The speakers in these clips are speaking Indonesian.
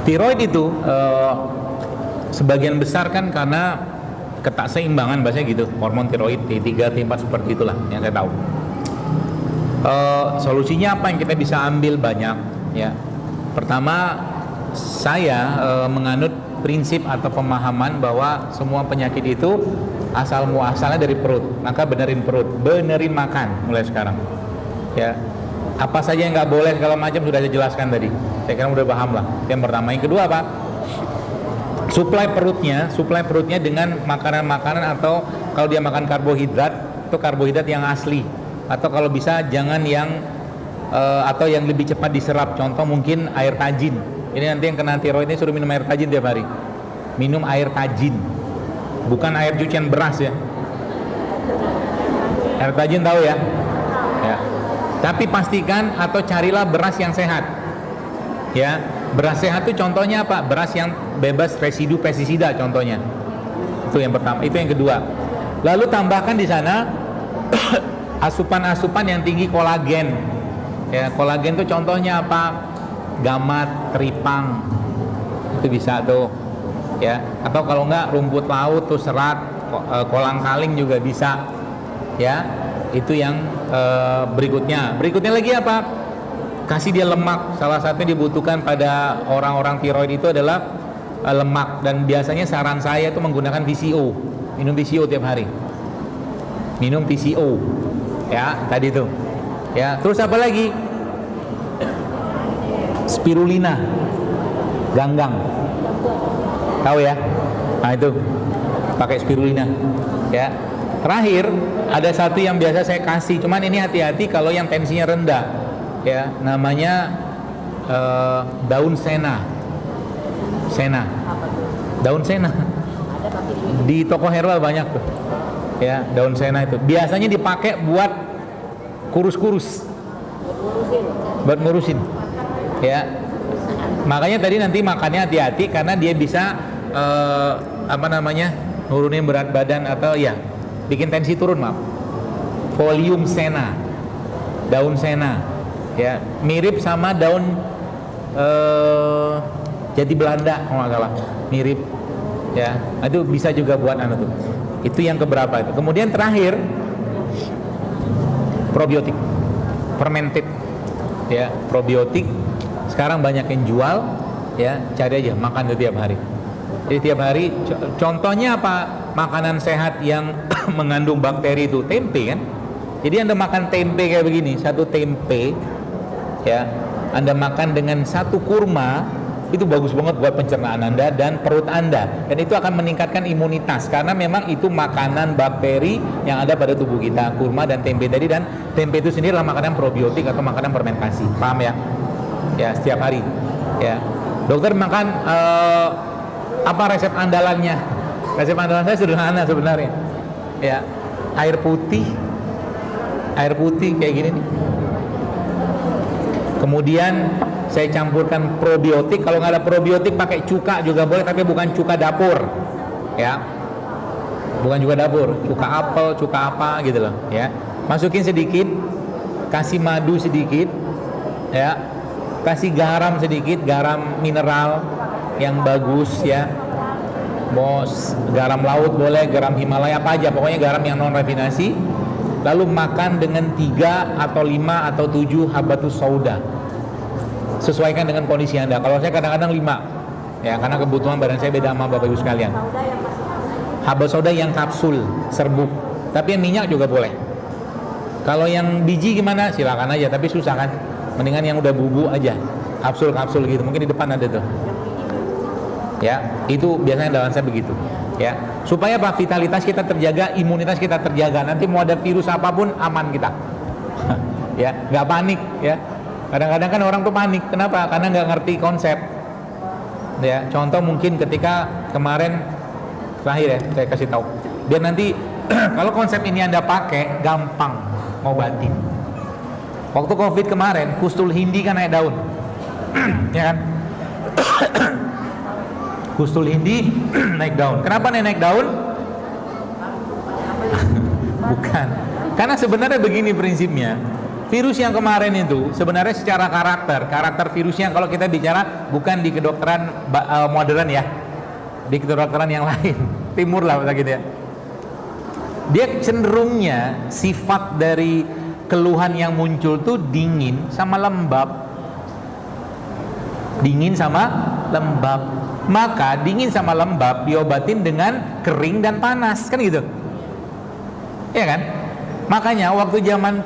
Tiroid itu sebagian besar kan karena ketakseimbangan bahasanya gitu, hormon tiroid T3, T4 seperti itulah yang saya tahu. Solusinya apa yang kita bisa ambil banyak ya. Pertama, saya menganut prinsip atau pemahaman bahwa semua penyakit itu asal muasalnya dari perut. Maka benerin perut, benerin makan mulai sekarang. Ya, apa saja yang nggak boleh segala macam sudah saya jelaskan tadi. Saya kira udah paham lah. Yang pertama, yang kedua apa? Suplai perutnya dengan makanan-makanan, atau kalau dia makan karbohidrat itu karbohidrat yang asli, atau kalau bisa jangan yang atau yang lebih cepat diserap. Contoh mungkin air tajin. Ini nanti yang kena tiroid ini suruh minum air tajin tiap hari. Minum air tajin, bukan air cucian beras ya. Air tajin tahu ya? Ya. Tapi pastikan atau carilah beras yang sehat. Ya, beras sehat itu contohnya apa? Beras yang bebas residu pestisida contohnya. Itu yang pertama. Itu yang kedua. Lalu tambahkan di sana asupan-asupan yang tinggi kolagen. Ya, kolagen itu contohnya apa? Gamat, teripang, itu bisa tuh ya. Atau kalau enggak rumput laut tuh, serat, kolang-kaling juga bisa ya. Itu yang berikutnya lagi apa? Kasih dia lemak. Salah satu yang dibutuhkan pada orang-orang tiroid itu adalah lemak, dan biasanya saran saya itu menggunakan VCO. Minum VCO tiap hari, minum VCO ya, tadi tuh ya. Terus apa lagi? Spirulina, ganggang, tahu ya? Nah itu pakai spirulina ya. Terakhir ada satu yang biasa saya kasih, cuman ini hati-hati kalau yang tensinya rendah ya, namanya daun sena. Daun sena di toko herbal banyak tuh ya. Daun sena itu biasanya dipakai buat kurus-kurus, buat ngurusin ya. Makanya tadi nanti makannya hati-hati, karena dia bisa nurunin berat badan atau ya bikin tensi turun, maaf. Folium sena, daun sena ya, mirip sama daun jati Belanda kalau nggak salah, mirip ya. Itu bisa juga buat tuh. Itu yang keberapa itu. Kemudian terakhir probiotik, fermented ya, probiotik sekarang banyak yang jual ya, cari aja, makan itu tiap hari. Jadi tiap hari, contohnya apa? Makanan sehat yang mengandung bakteri itu tempe kan. Jadi Anda makan tempe kayak begini, satu tempe ya, Anda makan dengan satu kurma, itu bagus banget buat pencernaan Anda dan perut Anda, dan itu akan meningkatkan imunitas, karena memang itu makanan bakteri yang ada pada tubuh kita, kurma dan tempe tadi. Dan tempe itu sendiri adalah makanan probiotik atau makanan fermentasi, paham ya? Ya, setiap hari ya. Dokter makan apa resep andalannya? Resep andalan saya sederhana sebenarnya ya, air putih kayak gini nih. Kemudian saya campurkan probiotik. Kalau nggak ada probiotik pakai cuka juga boleh, tapi bukan cuka dapur ya, bukan cuka dapur, cuka apel, cuka apa gitu loh ya. Masukin sedikit, kasih madu sedikit ya, kasih garam sedikit, garam mineral yang bagus ya. Mau garam laut boleh, garam Himalaya, apa aja, pokoknya garam yang non rafinasi. Lalu makan dengan 3 atau 5 atau 7 habatus sauda. Sesuaikan dengan kondisi Anda. Kalau saya kadang-kadang 5 ya, karena kebutuhan badan saya beda sama Bapak Ibu sekalian. Habatus sauda yang kapsul, serbuk, tapi yang minyak juga boleh. Kalau yang biji gimana? Silakan aja, tapi susah kan. Mendingan yang udah bubuk aja, kapsul-kapsul gitu. Mungkin di depan ada tuh ya. Itu biasanya dalam saya begitu ya, supaya apa? Vitalitas kita terjaga, imunitas kita terjaga. Nanti mau ada virus apapun aman kita ya, nggak panik ya. Kadang-kadang kan orang tuh panik, kenapa? Karena nggak ngerti konsep ya. Contoh mungkin ketika kemarin terakhir ya, saya kasih tahu biar nanti kalau konsep ini Anda pakai gampang ngobatin. Waktu COVID kemarin, kustul hindi kan naik daun ya kan. Kustul hindi naik daun. Kenapa naik daun? Bukan. Karena sebenarnya begini prinsipnya. Virus yang kemarin itu sebenarnya secara karakter virusnya, kalau kita bicara bukan di kedokteran modern ya, di kedokteran yang lain, timur lah gitu ya. Dia cenderungnya sifat dari keluhan yang muncul tuh dingin sama lembab. Dingin sama lembab. Maka dingin sama lembab diobatin dengan kering dan panas, kan gitu. Iya kan? Makanya waktu zaman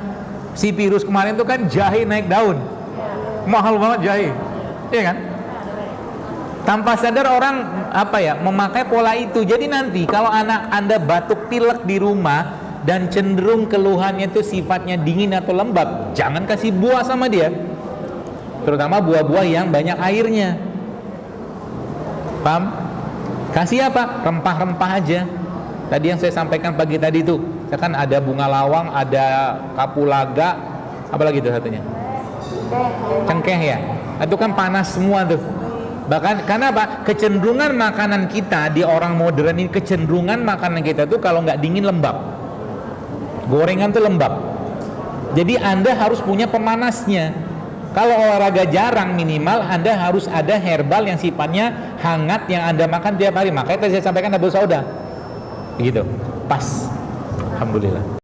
si virus kemarin tuh kan jahe naik daun. Mahal banget jahe. Iya kan? Tanpa sadar orang memakai pola itu. Jadi nanti kalau anak Anda batuk pilek di rumah dan cenderung keluhannya itu sifatnya dingin atau lembab, jangan kasih buah sama dia. Terutama buah-buah yang banyak airnya. Paham? Kasih apa? Rempah-rempah aja. Tadi yang saya sampaikan pagi tadi tuh, kan ada bunga lawang, ada kapulaga, apalagi itu satunya? Cengkeh ya. Itu kan panas semua tuh. Bahkan karena apa? Kecenderungan makanan kita di orang modern ini, kecenderungan makanan kita tuh kalau nggak dingin lembab. Gorengan tuh lembab. Jadi Anda harus punya pemanasnya. Kalau olahraga jarang, minimal Anda harus ada herbal yang sifatnya hangat yang Anda makan tiap hari. Makanya tadi saya sampaikan double soda. Begitu. Pas. Alhamdulillah.